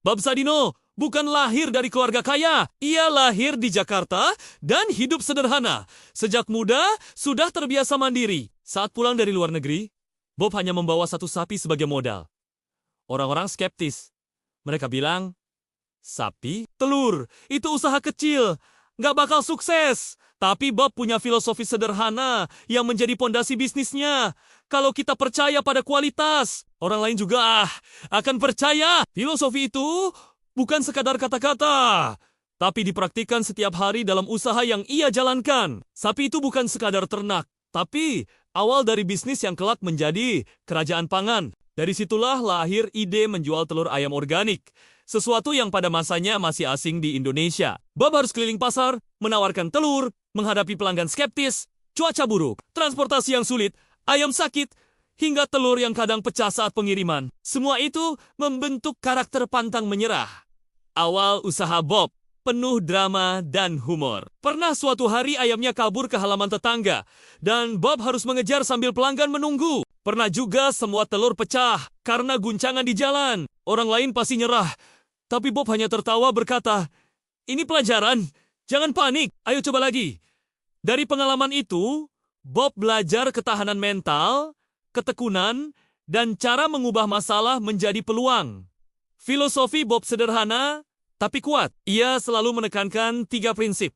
Bob Sadino bukan lahir dari keluarga kaya. Ia lahir di Jakarta dan hidup sederhana. Sejak muda, sudah terbiasa mandiri. Saat pulang dari luar negeri, Bob hanya membawa satu sapi sebagai modal. Orang-orang skeptis. Mereka bilang, sapi, telur, itu usaha kecil. Nggak bakal sukses. Tapi Bob punya filosofi sederhana yang menjadi pondasi bisnisnya. Kalau kita percaya pada kualitas, orang lain juga akan percaya. Filosofi itu bukan sekadar kata-kata, tapi dipraktikkan setiap hari dalam usaha yang ia jalankan. Sapi itu bukan sekadar ternak, tapi awal dari bisnis yang kelak menjadi kerajaan pangan. Dari situlah lahir ide menjual telur ayam organik. Sesuatu yang pada masanya masih asing di Indonesia. Bob harus keliling pasar, menawarkan telur, menghadapi pelanggan skeptis, cuaca buruk, transportasi yang sulit, ayam sakit, hingga telur yang kadang pecah saat pengiriman. Semua itu membentuk karakter pantang menyerah. Awal usaha Bob penuh drama dan humor. Pernah suatu hari ayamnya kabur ke halaman tetangga, dan Bob harus mengejar sambil pelanggan menunggu. Pernah juga semua telur pecah karena guncangan di jalan. Orang lain pasti nyerah. Tapi Bob hanya tertawa berkata, "Ini pelajaran, jangan panik, ayo coba lagi." Dari pengalaman itu, Bob belajar ketahanan mental, ketekunan, dan cara mengubah masalah menjadi peluang. Filosofi Bob sederhana, tapi kuat. Ia selalu menekankan 3 prinsip.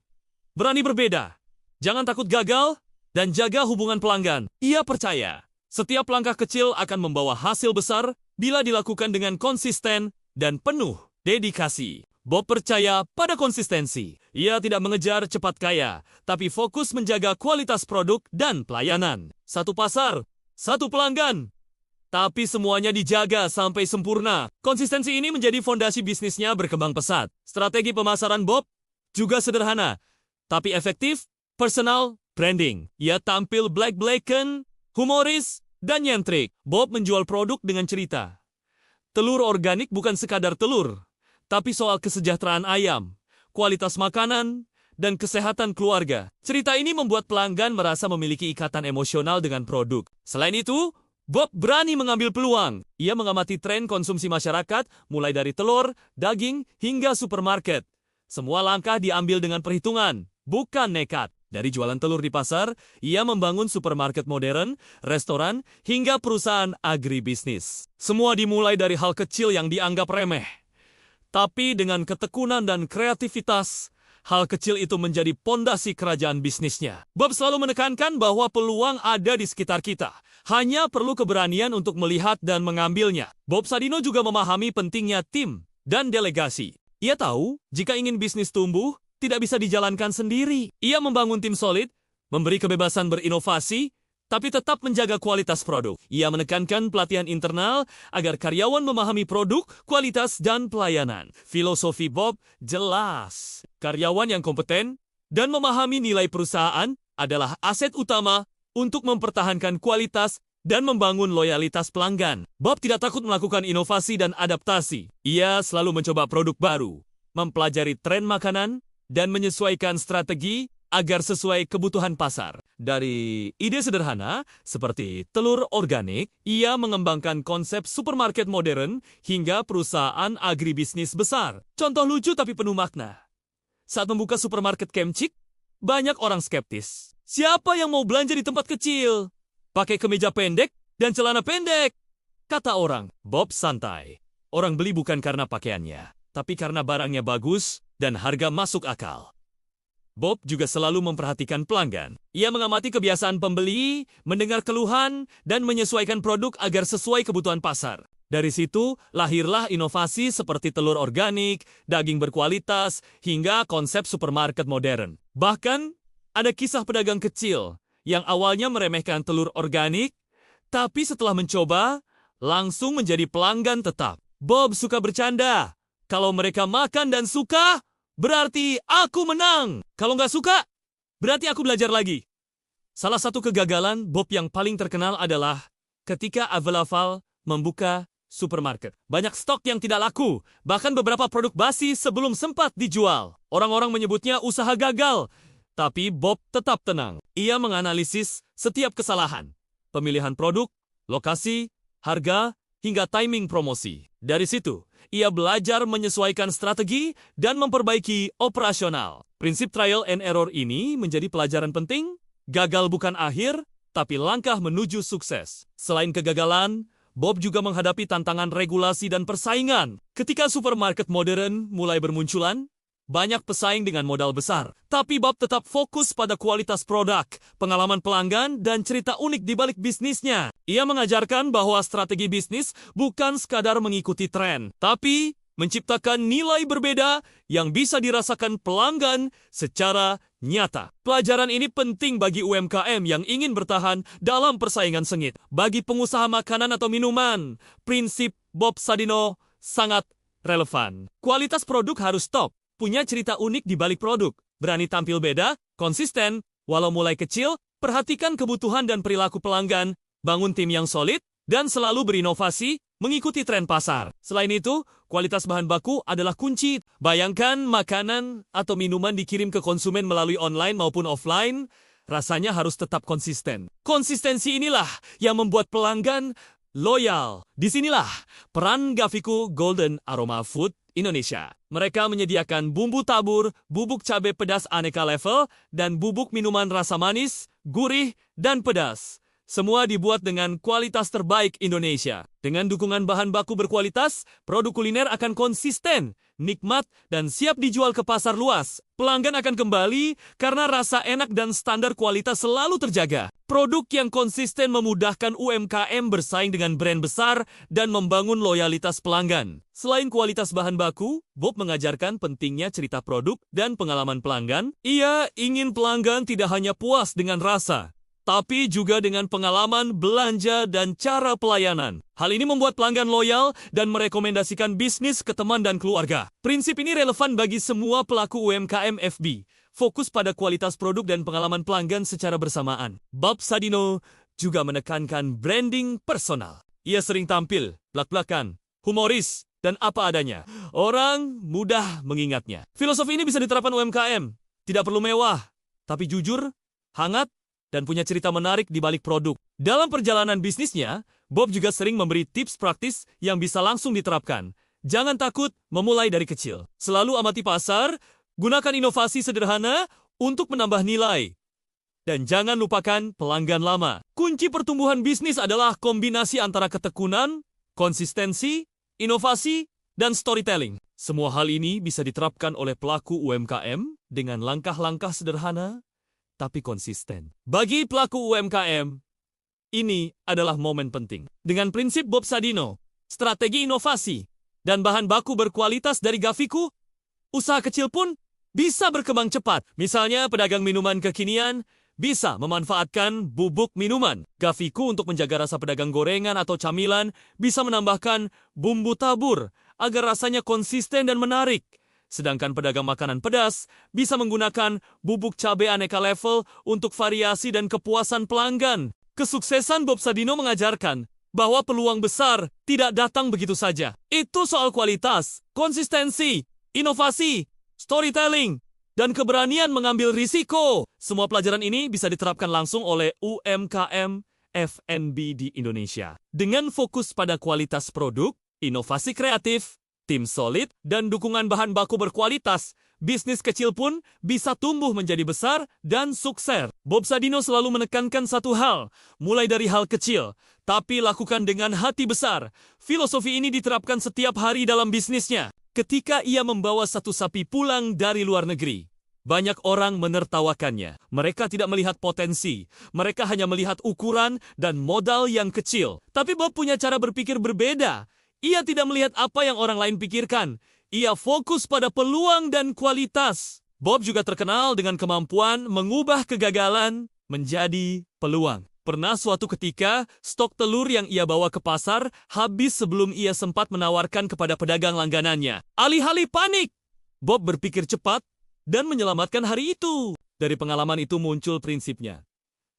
Berani berbeda, jangan takut gagal, dan jaga hubungan pelanggan. Ia percaya, setiap langkah kecil akan membawa hasil besar bila dilakukan dengan konsisten dan penuh dedikasi. Bob percaya pada konsistensi. Ia tidak mengejar cepat kaya, tapi fokus menjaga kualitas produk dan pelayanan. Satu pasar, satu pelanggan, tapi semuanya dijaga sampai sempurna. Konsistensi ini menjadi fondasi bisnisnya berkembang pesat. Strategi pemasaran Bob juga sederhana, tapi efektif, personal branding. Ia tampil black-blacken, humoris, dan nyentrik. Bob menjual produk dengan cerita. Telur organik bukan sekadar telur, tapi soal kesejahteraan ayam, kualitas makanan, dan kesehatan keluarga. Cerita ini membuat pelanggan merasa memiliki ikatan emosional dengan produk. Selain itu, Bob berani mengambil peluang. Ia mengamati tren konsumsi masyarakat, mulai dari telur, daging, hingga supermarket. Semua langkah diambil dengan perhitungan, bukan nekat. Dari jualan telur di pasar, ia membangun supermarket modern, restoran, hingga perusahaan agribisnis. Semua dimulai dari hal kecil yang dianggap remeh. Tapi dengan ketekunan dan kreativitas, hal kecil itu menjadi pondasi kerajaan bisnisnya. Bob selalu menekankan bahwa peluang ada di sekitar kita. Hanya perlu keberanian untuk melihat dan mengambilnya. Bob Sadino juga memahami pentingnya tim dan delegasi. Ia tahu, jika ingin bisnis tumbuh, tidak bisa dijalankan sendiri. Ia membangun tim solid, memberi kebebasan berinovasi, tapi tetap menjaga kualitas produk. Ia menekankan pelatihan internal agar karyawan memahami produk, kualitas, dan pelayanan. Filosofi Bob jelas. Karyawan yang kompeten dan memahami nilai perusahaan adalah aset utama untuk mempertahankan kualitas dan membangun loyalitas pelanggan. Bob tidak takut melakukan inovasi dan adaptasi. Ia selalu mencoba produk baru, mempelajari tren makanan, dan menyesuaikan strategi agar sesuai kebutuhan pasar. Dari ide sederhana, seperti telur organik, ia mengembangkan konsep supermarket modern hingga perusahaan agribisnis besar. Contoh lucu tapi penuh makna. Saat membuka supermarket Kemcik, banyak orang skeptis. Siapa yang mau belanja di tempat kecil? Pakai kemeja pendek dan celana pendek, kata orang. Bob santai. Orang beli bukan karena pakaiannya, tapi karena barangnya bagus dan harga masuk akal. Bob juga selalu memperhatikan pelanggan. Ia mengamati kebiasaan pembeli, mendengar keluhan, dan menyesuaikan produk agar sesuai kebutuhan pasar. Dari situ, lahirlah inovasi seperti telur organik, daging berkualitas, hingga konsep supermarket modern. Bahkan, ada kisah pedagang kecil yang awalnya meremehkan telur organik, tapi setelah mencoba, langsung menjadi pelanggan tetap. Bob suka bercanda. Kalau mereka makan dan suka, berarti aku menang. Kalau nggak suka, berarti aku belajar lagi. Salah satu kegagalan Bob yang paling terkenal adalah ketika Avelaval membuka supermarket. Banyak stok yang tidak laku, bahkan beberapa produk basi sebelum sempat dijual. Orang-orang menyebutnya usaha gagal, tapi Bob tetap tenang. Ia menganalisis setiap kesalahan, pemilihan produk, lokasi, harga, hingga timing promosi. Dari situ, ia belajar menyesuaikan strategi dan memperbaiki operasional. Prinsip trial and error ini menjadi pelajaran penting. Gagal bukan akhir, tapi langkah menuju sukses. Selain kegagalan, Bob juga menghadapi tantangan regulasi dan persaingan. Ketika supermarket modern mulai bermunculan, banyak pesaing dengan modal besar. Tapi Bob tetap fokus pada kualitas produk, pengalaman pelanggan, dan cerita unik di balik bisnisnya. Ia mengajarkan bahwa strategi bisnis bukan sekadar mengikuti tren, tapi menciptakan nilai berbeda yang bisa dirasakan pelanggan secara nyata. Pelajaran ini penting bagi UMKM yang ingin bertahan dalam persaingan sengit. Bagi pengusaha makanan atau minuman, prinsip Bob Sadino sangat relevan. Kualitas produk harus top, punya cerita unik di balik produk, berani tampil beda, konsisten, walau mulai kecil, perhatikan kebutuhan dan perilaku pelanggan, bangun tim yang solid, dan selalu berinovasi, mengikuti tren pasar. Selain itu, kualitas bahan baku adalah kunci. Bayangkan makanan atau minuman dikirim ke konsumen melalui online maupun offline, rasanya harus tetap konsisten. Konsistensi inilah yang membuat pelanggan loyal. Disinilah peran Gaviku Golden Aroma Food Indonesia. Mereka menyediakan bumbu tabur, bubuk cabai pedas aneka level, dan bubuk minuman rasa manis, gurih, dan pedas. Semua dibuat dengan kualitas terbaik Indonesia. Dengan dukungan bahan baku berkualitas, produk kuliner akan konsisten, nikmat, dan siap dijual ke pasar luas. Pelanggan akan kembali karena rasa enak dan standar kualitas selalu terjaga. Produk yang konsisten memudahkan UMKM bersaing dengan brand besar dan membangun loyalitas pelanggan. Selain kualitas bahan baku, Bob mengajarkan pentingnya cerita produk dan pengalaman pelanggan. Ia ingin pelanggan tidak hanya puas dengan rasa, tapi juga dengan pengalaman belanja dan cara pelayanan. Hal ini membuat pelanggan loyal dan merekomendasikan bisnis ke teman dan keluarga. Prinsip ini relevan bagi semua pelaku UMKM FB. Fokus pada kualitas produk dan pengalaman pelanggan secara bersamaan. Bob Sadino juga menekankan branding personal. Ia sering tampil, blak-blakan, humoris, dan apa adanya. Orang mudah mengingatnya. Filosofi ini bisa diterapkan UMKM. Tidak perlu mewah, tapi jujur, hangat, dan punya cerita menarik di balik produk. Dalam perjalanan bisnisnya, Bob juga sering memberi tips praktis yang bisa langsung diterapkan. Jangan takut memulai dari kecil. Selalu amati pasar, gunakan inovasi sederhana untuk menambah nilai. Dan jangan lupakan pelanggan lama. Kunci pertumbuhan bisnis adalah kombinasi antara ketekunan, konsistensi, inovasi, dan storytelling. Semua hal ini bisa diterapkan oleh pelaku UMKM dengan langkah-langkah sederhana tapi konsisten. Bagi pelaku UMKM, ini adalah momen penting. Dengan prinsip Bob Sadino, strategi inovasi, dan bahan baku berkualitas dari Gaviku, usaha kecil pun bisa berkembang cepat. Misalnya pedagang minuman kekinian bisa memanfaatkan bubuk minuman. Gaviku untuk menjaga rasa pedagang gorengan atau camilan bisa menambahkan bumbu tabur agar rasanya konsisten dan menarik. Sedangkan pedagang makanan pedas bisa menggunakan bubuk cabai aneka level untuk variasi dan kepuasan pelanggan. Kesuksesan Bob Sadino mengajarkan bahwa peluang besar tidak datang begitu saja. Itu soal kualitas, konsistensi, inovasi, storytelling, dan keberanian mengambil risiko. Semua pelajaran ini bisa diterapkan langsung oleh UMKM F&B di Indonesia. Dengan fokus pada kualitas produk, inovasi kreatif, tim solid, dan dukungan bahan baku berkualitas, bisnis kecil pun bisa tumbuh menjadi besar dan sukses. Bob Sadino selalu menekankan satu hal, mulai dari hal kecil, tapi lakukan dengan hati besar. Filosofi ini diterapkan setiap hari dalam bisnisnya. Ketika ia membawa satu sapi pulang dari luar negeri, banyak orang menertawakannya. Mereka tidak melihat potensi, mereka hanya melihat ukuran dan modal yang kecil. Tapi Bob punya cara berpikir berbeda. Ia tidak melihat apa yang orang lain pikirkan. Ia fokus pada peluang dan kualitas. Bob juga terkenal dengan kemampuan mengubah kegagalan menjadi peluang. Pernah suatu ketika, stok telur yang ia bawa ke pasar habis sebelum ia sempat menawarkan kepada pedagang langganannya. Alih-alih panik, Bob berpikir cepat dan menyelamatkan hari itu. Dari pengalaman itu muncul prinsipnya.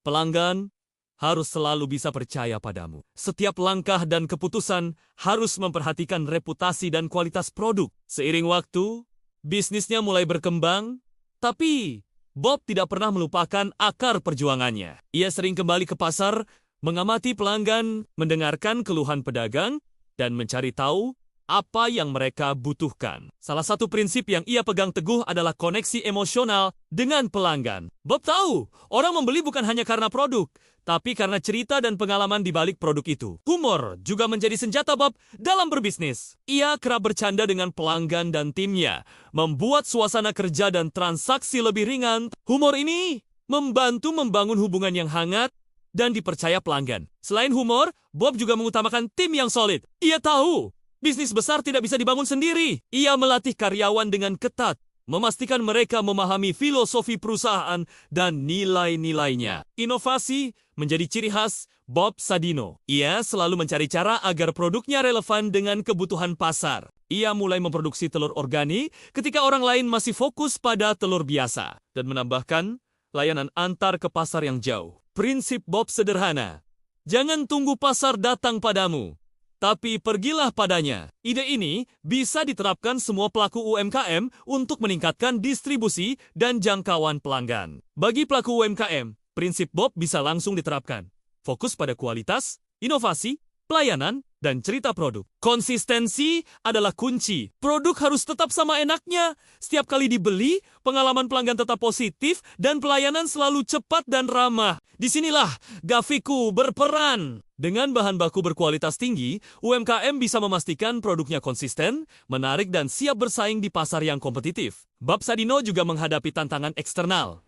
Pelanggan harus selalu bisa percaya padamu. Setiap langkah dan keputusan harus memperhatikan reputasi dan kualitas produk. Seiring waktu, bisnisnya mulai berkembang, tapi Bob tidak pernah melupakan akar perjuangannya. Ia sering kembali ke pasar, mengamati pelanggan, mendengarkan keluhan pedagang, dan mencari tahu apa yang mereka butuhkan. Salah satu prinsip yang ia pegang teguh adalah koneksi emosional dengan pelanggan. Bob tahu, orang membeli bukan hanya karena produk, tapi karena cerita dan pengalaman di balik produk itu. Humor juga menjadi senjata Bob dalam berbisnis. Ia kerap bercanda dengan pelanggan dan timnya, membuat suasana kerja dan transaksi lebih ringan. Humor ini membantu membangun hubungan yang hangat dan dipercaya pelanggan. Selain humor, Bob juga mengutamakan tim yang solid. Ia tahu, bisnis besar tidak bisa dibangun sendiri. Ia melatih karyawan dengan ketat, memastikan mereka memahami filosofi perusahaan dan nilai-nilainya. Inovasi menjadi ciri khas Bob Sadino. Ia selalu mencari cara agar produknya relevan dengan kebutuhan pasar. Ia mulai memproduksi telur organik ketika orang lain masih fokus pada telur biasa, dan menambahkan layanan antar ke pasar yang jauh. Prinsip Bob sederhana. Jangan tunggu pasar datang padamu, tapi pergilah padanya. Ide ini bisa diterapkan semua pelaku UMKM untuk meningkatkan distribusi dan jangkauan pelanggan. Bagi pelaku UMKM, prinsip Bob bisa langsung diterapkan. Fokus pada kualitas, inovasi, pelayanan, dan cerita produk. Konsistensi adalah kunci. Produk harus tetap sama enaknya. Setiap kali dibeli, pengalaman pelanggan tetap positif dan pelayanan selalu cepat dan ramah. Disinilah Gaviku berperan. Dengan bahan baku berkualitas tinggi, UMKM bisa memastikan produknya konsisten, menarik, dan siap bersaing di pasar yang kompetitif. Bob Sadino juga menghadapi tantangan eksternal,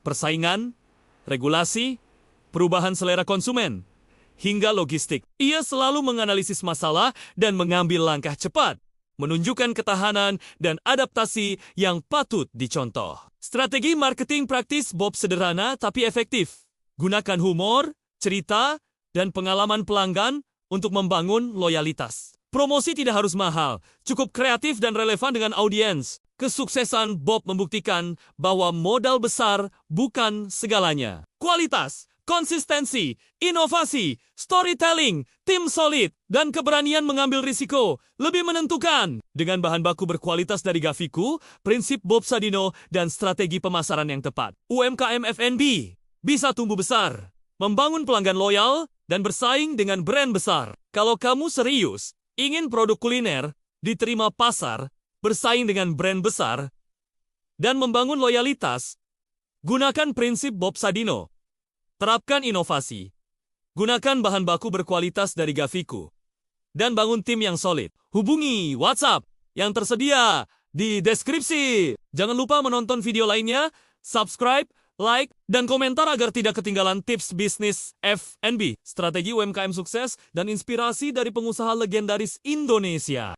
persaingan, regulasi, perubahan selera konsumen, hingga logistik. Ia selalu menganalisis masalah dan mengambil langkah cepat, menunjukkan ketahanan dan adaptasi yang patut dicontoh. Strategi marketing praktis Bob sederhana tapi efektif. Gunakan humor, cerita, dan pengalaman pelanggan untuk membangun loyalitas. Promosi tidak harus mahal, cukup kreatif dan relevan dengan audiens. Kesuksesan Bob membuktikan bahwa modal besar bukan segalanya. Kualitas, konsistensi, inovasi, storytelling, tim solid, dan keberanian mengambil risiko lebih menentukan. Dengan bahan baku berkualitas dari Gaviku, prinsip Bob Sadino, dan strategi pemasaran yang tepat, UMKM F&B bisa tumbuh besar, membangun pelanggan loyal, dan bersaing dengan brand besar. Kalau kamu serius ingin produk kuliner diterima pasar, bersaing dengan brand besar, dan membangun loyalitas, gunakan prinsip Bob Sadino. Terapkan inovasi, gunakan bahan baku berkualitas dari Gaviku, dan bangun tim yang solid. Hubungi WhatsApp yang tersedia di deskripsi. Jangan lupa menonton video lainnya, subscribe, like, dan komentar agar tidak ketinggalan tips bisnis F&B, strategi UMKM sukses, dan inspirasi dari pengusaha legendaris Indonesia.